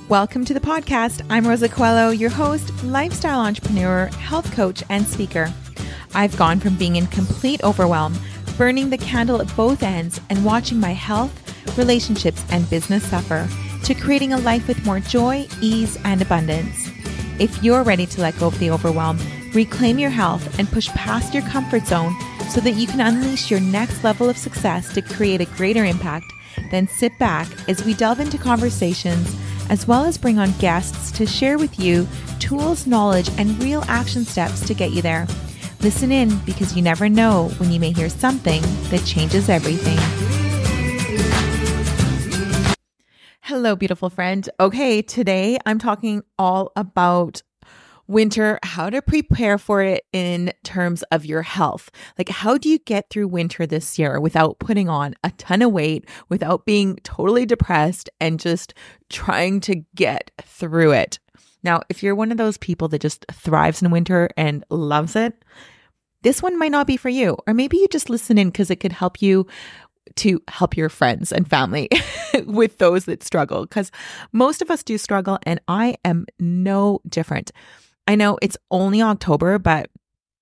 Welcome to the podcast. I'm Rosa Coelho, your host, lifestyle entrepreneur, health coach, and speaker. I've gone from being in complete overwhelm, burning the candle at both ends, and watching my health, relationships, and business suffer, to creating a life with more joy, ease, and abundance. If you're ready to let go of the overwhelm, reclaim your health, and push past your comfort zone so that you can unleash your next level of success to create a greater impact, then sit back as we delve into conversations, as well as bring on guests to share with you tools, knowledge, and real action steps to get you there. Listen in, because you never know when you may hear something that changes everything. Hello, beautiful friend. Okay, today I'm talking all about winter, how to prepare for it in terms of your health. Like, how do you get through winter this year without putting on a ton of weight, without being totally depressed, and just trying to get through it? Now, if you're one of those people that just thrives in winter and loves it, this one might not be for you. Or maybe you just listen in because it could help you to help your friends and family with those that struggle, because most of us do struggle, and I am no different. I know it's only October, but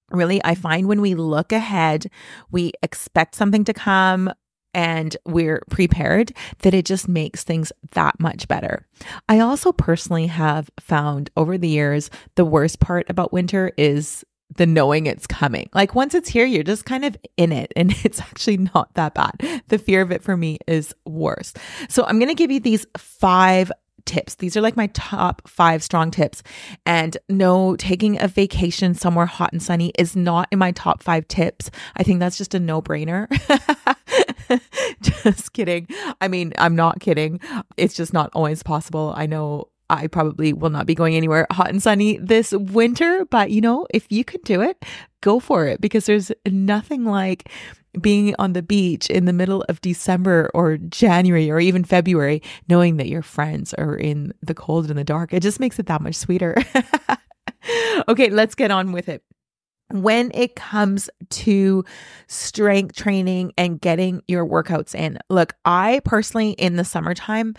really I find when we look ahead, we expect something to come and we're prepared, that it just makes things that much better. I also personally have found over the years, the worst part about winter is the knowing it's coming. Like, once it's here, you're just kind of in it, and it's actually not that bad. The fear of it for me is worse. So I'm going to give you these 5 tips. These are like my top 5 strong tips. And no, taking a vacation somewhere hot and sunny is not in my top 5 tips. I think that's just a no-brainer. Just kidding. I mean, I'm not kidding. It's just not always possible. I know I probably will not be going anywhere hot and sunny this winter, but you know, if you could do it, go for it, because there's nothing like being on the beach in the middle of December or January or even February, knowing that your friends are in the cold and the dark. It just makes it that much sweeter. Okay, let's get on with it. When it comes to strength training and getting your workouts in, look, I personally, in the summertime,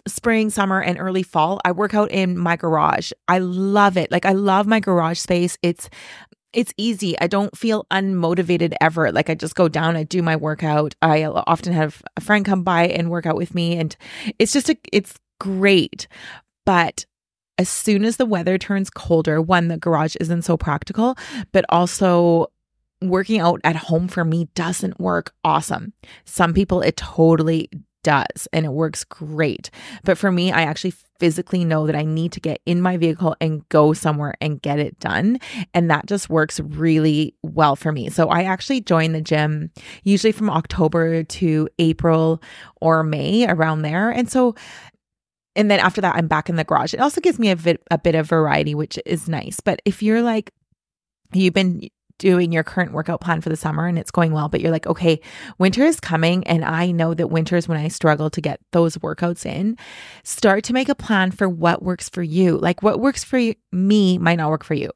spring, summer, and early fall, I work out in my garage. I love it. Like, I love my garage space. It's easy. I don't feel unmotivated ever. Like, I just go down, I do my workout. I often have a friend come by and work out with me, and it's great. But as soon as the weather turns colder, one, the garage isn't so practical, but also working out at home for me doesn't work awesome. Some people, it totally does, and it works great. But for me, I actually physically know that I need to get in my vehicle and go somewhere and get it done. And that just works really well for me. So I actually join the gym usually from October to April or May, around there. And then after that, I'm back in the garage. It also gives me a bit of variety, which is nice. But if you're like, you've been doing your current workout plan for the summer and it's going well, but you're like, okay, winter is coming, and I know that winter is when I struggle to get those workouts in, start to make a plan for what works for you. Like, what works for me might not work for you.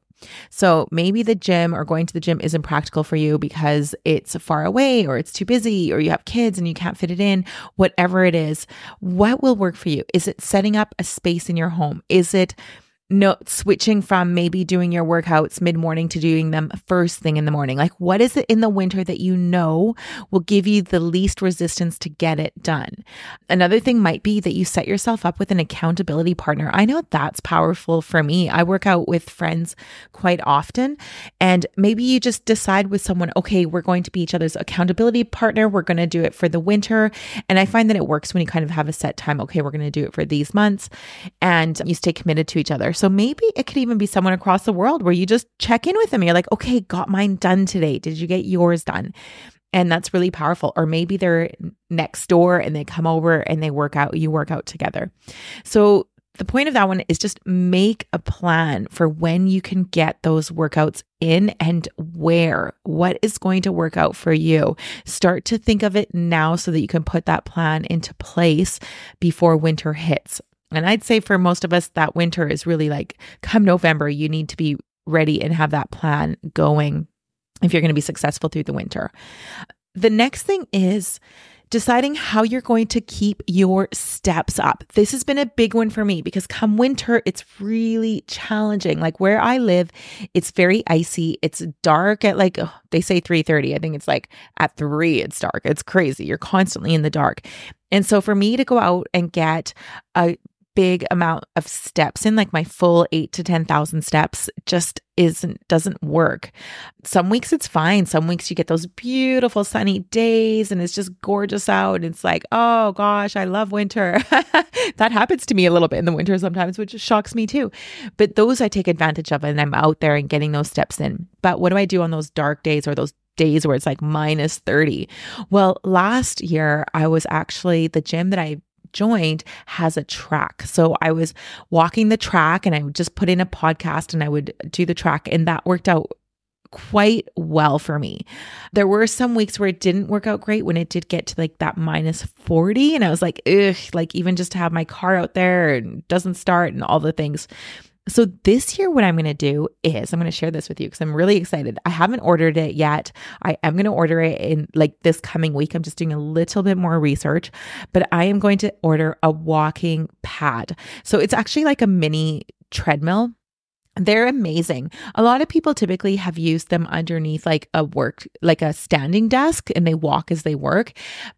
So maybe the gym or going to the gym isn't practical for you because it's far away, or it's too busy, or you have kids and you can't fit it in. Whatever it is, what will work for you? Is it setting up a space in your home? Is it switching from maybe doing your workouts mid-morning to doing them first thing in the morning? Like, what is it in the winter that you know will give you the least resistance to get it done? Another thing might be that you set yourself up with an accountability partner. I know that's powerful for me. I work out with friends quite often, and maybe you just decide with someone, okay, we're going to be each other's accountability partner. We're going to do it for the winter. And I find that it works when you kind of have a set time. Okay, we're going to do it for these months, and you stay committed to each other. So maybe it could even be someone across the world where you just check in with them. You're like, okay, got mine done today. Did you get yours done? And that's really powerful. Or maybe they're next door and they come over and you work out together. So the point of that one is just make a plan for when you can get those workouts in and where. What is going to work out for you? Start to think of it now so that you can put that plan into place before winter hits. And I'd say for most of us, that winter is really like, come November, you need to be ready and have that plan going if you're going to be successful through the winter. The next thing is deciding how you're going to keep your steps up. This has been a big one for me because come winter, it's really challenging. Like where I live, it's very icy. It's dark at like, they say 3:30. I think it's like at 3, it's dark. It's crazy. You're constantly in the dark. And so for me to go out and get a big amount of steps in, like my full 8 to 10,000 steps, just doesn't work. Some weeks it's fine. Some weeks you get those beautiful sunny days and it's just gorgeous out. And it's like, oh gosh, I love winter. That happens to me a little bit in the winter sometimes, which shocks me too. But those I take advantage of and I'm out there and getting those steps in. But what do I do on those dark days or those days where it's like minus 30? Well, last year I was actually, the gym that I joined has a track. So I was walking the track and I would just put in a podcast and I would do the track, and that worked out quite well for me. There were some weeks where it didn't work out great when it did get to like that minus 40 and I was like, ugh, like even just to have my car out there and it doesn't start and all the things. So this year, what I'm going to do is I'm going to share this with you because I'm really excited. I haven't ordered it yet. I am going to order it in like this coming week. I'm just doing a little bit more research, but I am going to order a walking pad. So it's actually like a mini treadmill. They're amazing. A lot of people typically have used them underneath like a standing desk, and they walk as they work.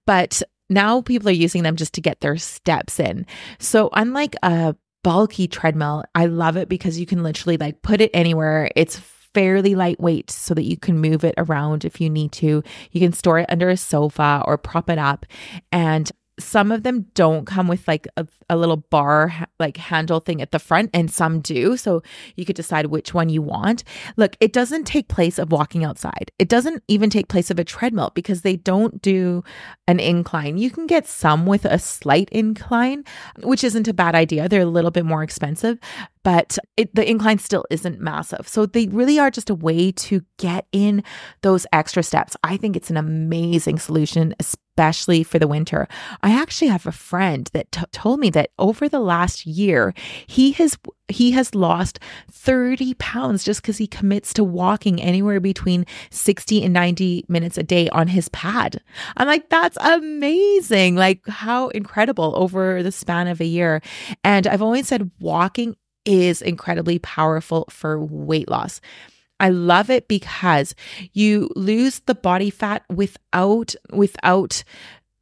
But now people are using them just to get their steps in. So unlike a bulky treadmill, I love it because you can literally like put it anywhere. It's fairly lightweight so that you can move it around if you need to. You can store it under a sofa or prop it up. And some of them don't come with like a little bar like handle thing at the front, and some do. So you could decide which one you want. Look, it doesn't take place of walking outside. It doesn't even take place of a treadmill because they don't do an incline. You can get some with a slight incline, which isn't a bad idea. They're a little bit more expensive, but the incline still isn't massive. So they really are just a way to get in those extra steps. I think it's an amazing solution, especially for the winter. I actually have a friend that told me that over the last year, he has lost 30 pounds just because he commits to walking anywhere between 60 and 90 minutes a day on his pad. I'm like, that's amazing. Like how incredible over the span of a year. And I've always said walking is incredibly powerful for weight loss. I love it because you lose the body fat without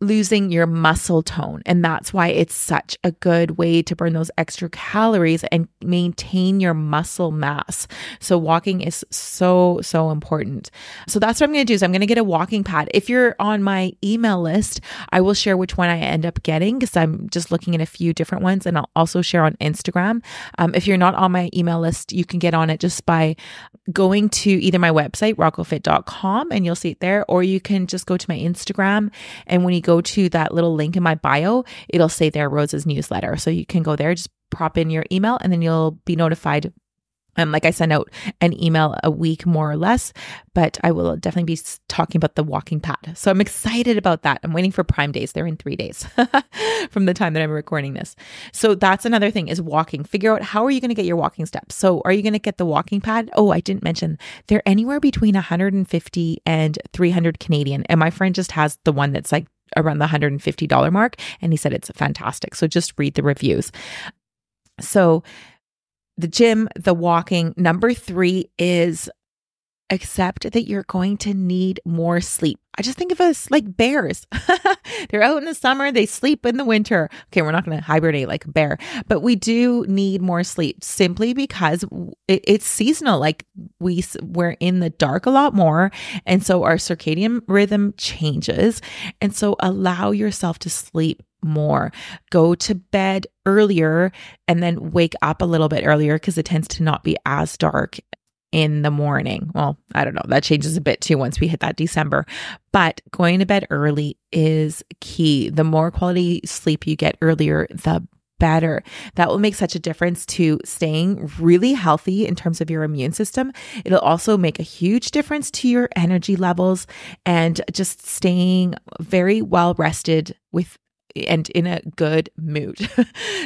losing your muscle tone. And that's why it's such a good way to burn those extra calories and maintain your muscle mass. So walking is so important. So that's what I'm going to do is I'm going to get a walking pad. If you're on my email list, I will share which one I end up getting because I'm just looking at a few different ones, and I'll also share on Instagram. If you're not on my email list, you can get on it just by going to either my website, rockofit.com, and you'll see it there, or you can just go to my Instagram, and when you go to that little link in my bio, it'll say there Rosa's newsletter. So you can go there, just prop in your email, and then you'll be notified. Like I send out an email a week more or less, but I will definitely be talking about the walking pad. So I'm excited about that. I'm waiting for Prime Days. They're in 3 days from the time that I'm recording this. So that's another thing is walking. Figure out how are you going to get your walking steps. So are you going to get the walking pad? Oh, I didn't mention they're anywhere between 150 and 300 Canadian. And my friend just has the one that's like around the $150 mark. And he said it's fantastic. So just read the reviews. So the gym, the walking. Number 3 is accept that you're going to need more sleep. I just think of us like bears. They're out in the summer, they sleep in the winter. Okay, we're not going to hibernate like a bear, but we do need more sleep simply because it's seasonal. Like we're in the dark a lot more. And so our circadian rhythm changes. And so allow yourself to sleep more. Go to bed earlier and then wake up a little bit earlier because it tends to not be as dark in the morning. Well, I don't know. That changes a bit too once we hit that December. But going to bed early is key. The more quality sleep you get earlier, the better. That will make such a difference to staying really healthy in terms of your immune system. It'll also make a huge difference to your energy levels and just staying very well rested and in a good mood.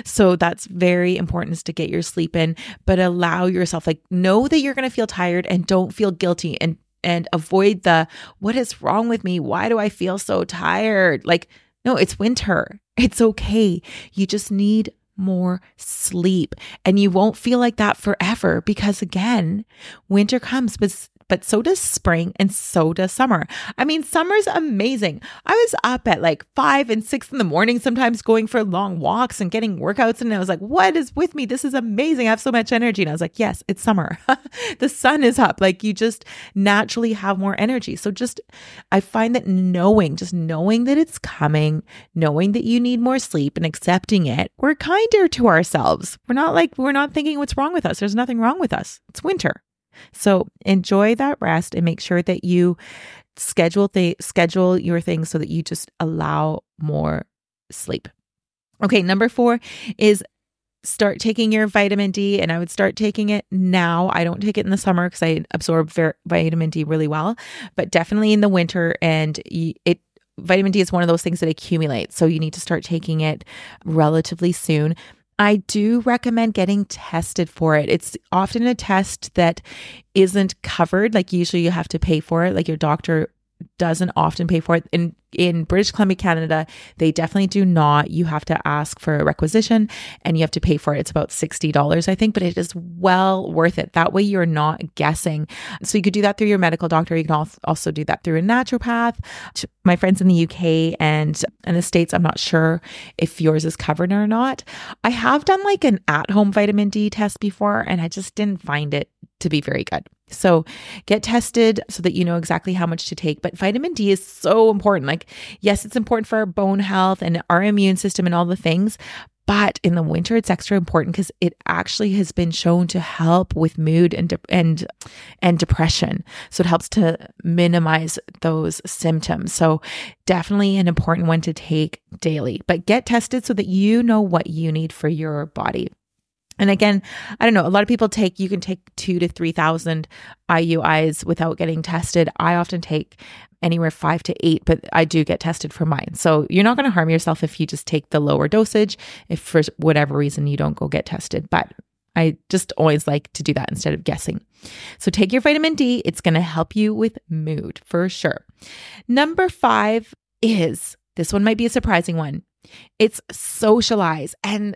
So that's very important is to get your sleep in, but allow yourself, like know that you're going to feel tired and don't feel guilty and and avoid the, what is wrong with me? Why do I feel so tired? Like, no, it's winter. It's okay. You just need more sleep, and you won't feel like that forever because again, winter comes, but so does spring and so does summer. I mean, summer's amazing. I was up at like 5 and 6 in the morning, sometimes going for long walks and getting workouts. And I was like, what is with me? This is amazing. I have so much energy. And I was like, yes, it's summer. The sun is up. Like you just naturally have more energy. So I find that just knowing that it's coming, knowing that you need more sleep and accepting it, we're kinder to ourselves. We're not thinking what's wrong with us. There's nothing wrong with us. It's winter. So enjoy that rest and make sure that you schedule your things so that you just allow more sleep. Okay, number 4 is start taking your vitamin D, and I would start taking it now. I don't take it in the summer because I absorb vitamin D really well, but definitely in the winter. And vitamin D is one of those things that accumulates, so you need to start taking it relatively soon. I do recommend getting tested for it. It's often a test that isn't covered. Like usually you have to pay for it. Like your doctor doesn't often pay for it. In British Columbia, Canada, they definitely do not. You have to ask for a requisition and you have to pay for it. It's about $60, I think, but it is well worth it. That way you're not guessing. So you could do that through your medical doctor. You can also do that through a naturopath. My friends in the UK and the States, I'm not sure if yours is covered or not. I have done like an at-home vitamin D test before, and I just didn't find it to be very good. So get tested so that you know exactly how much to take. But vitamin D is so important. Like, yes, it's important for our bone health and our immune system and all the things. But in the winter, it's extra important because it actually has been shown to help with mood and depression. So it helps to minimize those symptoms. So definitely an important one to take daily. But get tested so that you know what you need for your body. And again, I don't know, a lot of people you can take 2,000 to 3,000 IUIs without getting tested. I often take anywhere 5 to 8, but I do get tested for mine. So you're not going to harm yourself if you just take the lower dosage, if for whatever reason you don't go get tested. But I just always like to do that instead of guessing. So take your vitamin D. It's going to help you with mood for sure. Number 5 is, this one might be a surprising one. It's socialize and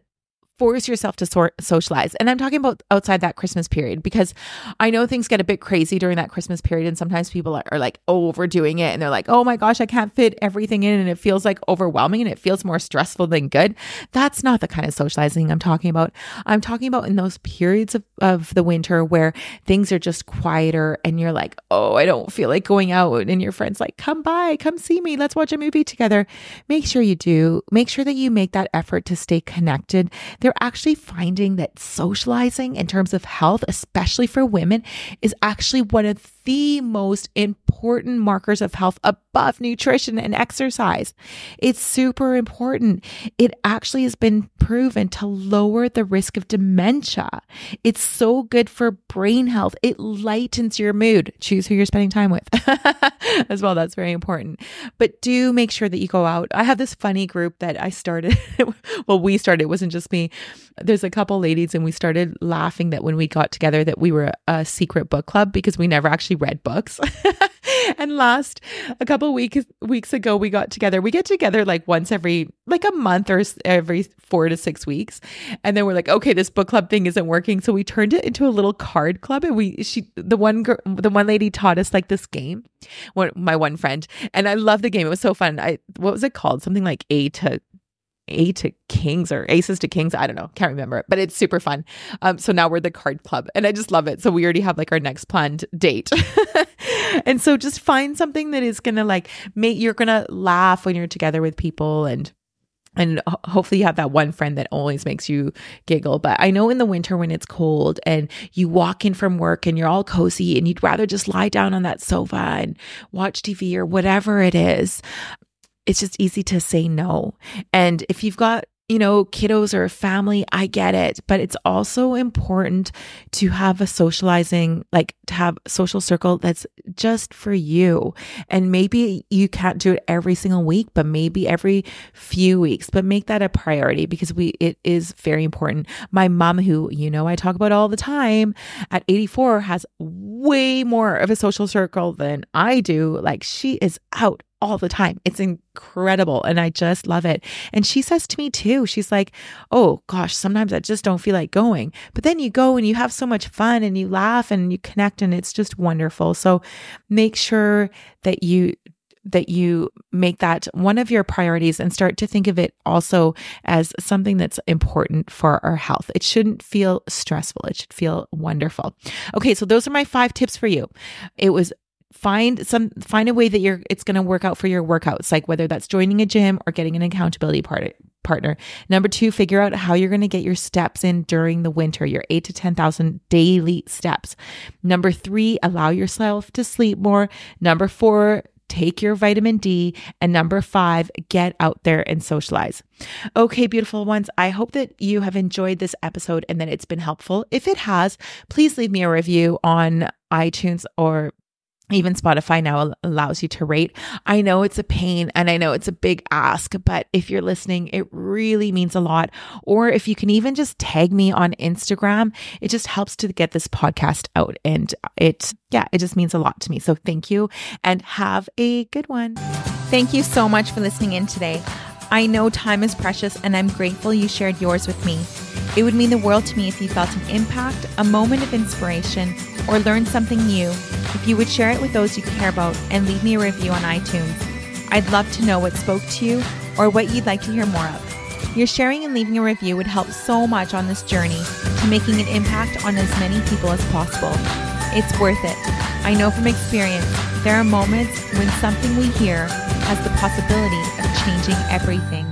force yourself to socialize. And I'm talking about outside that Christmas period, because I know things get a bit crazy during that Christmas period. And sometimes people are like overdoing it. And they're like, oh my gosh, I can't fit everything in. And it feels like overwhelming and it feels more stressful than good. That's not the kind of socializing I'm talking about. I'm talking about in those periods of the winter where things are just quieter and you're like, oh, I don't feel like going out. And your friend's like, come by, come see me. Let's watch a movie together. Make sure you do. Make sure that you make that effort to stay connected. They're actually finding that socializing in terms of health, especially for women, is actually one of the most important markers of health above nutrition and exercise. It's super important. It actually has been proven to lower the risk of dementia. It's so good for brain health. It lightens your mood. Choose who you're spending time with as well. That's very important. But do make sure that you go out. I have this funny group that I started. Well, we started. It wasn't just me. There's a couple ladies and we started laughing that when we got together that we were a secret book club because we never actually read books. And a couple weeks ago, we got together. We get together like once every like a month or every 4 to 6 weeks. And then we're like, okay, this book club thing isn't working. So we turned it into a little card club. And the one lady taught us like this game, my one friend. And I love the game. It was so fun. What was it called? Something like A to Kings or Aces to Kings. I don't know. Can't remember it, but it's super fun. So now we're the card club and I just love it. So we already have like our next planned date. And so just find something that is going to you're going to laugh when you're together with people and hopefully you have that one friend that always makes you giggle. But I know in the winter when it's cold and you walk in from work and you're all cozy and you'd rather just lie down on that sofa and watch TV or whatever it is, it's just easy to say no. And if you've got kiddos or family, I get it, but it's also important to have a socializing, like to have a social circle that's just for you. And maybe you can't do it every single week, but maybe every few weeks, but make that a priority because it is very important. My mom, who, I talk about all the time, at 84 has way more of a social circle than I do. Like, she is out all the time. It's incredible. And I just love it. And she says to me too, she's like, oh gosh, sometimes I just don't feel like going. But then you go and you have so much fun and you laugh and you connect and it's just wonderful. So make sure that you make that one of your priorities and start to think of it also as something that's important for our health. It shouldn't feel stressful. It should feel wonderful. Okay. So those are my 5 tips for you. It was find a way that it's going to work out for your workouts, like whether that's joining a gym or getting an accountability partner. Number 2, figure out how you're going to get your steps in during the winter, your 8,000 to 10,000 daily steps. Number 3, allow yourself to sleep more. Number 4, take your vitamin D. And number 5, get out there and socialize. Okay, beautiful ones. I hope that you have enjoyed this episode and that it's been helpful. If it has, please leave me a review on iTunes, or even Spotify now allows you to rate. I know it's a pain and I know it's a big ask, but if you're listening, it really means a lot. Or if you can even just tag me on Instagram, it just helps to get this podcast out. And it just means a lot to me. So thank you and have a good one. Thank you so much for listening in today. I know time is precious and I'm grateful you shared yours with me. It would mean the world to me if you felt an impact, a moment of inspiration, or learned something new. If you would share it with those you care about and leave me a review on iTunes. I'd love to know what spoke to you or what you'd like to hear more of. Your sharing and leaving a review would help so much on this journey to making an impact on as many people as possible. It's worth it. I know from experience, there are moments when something we hear has the possibility of changing everything.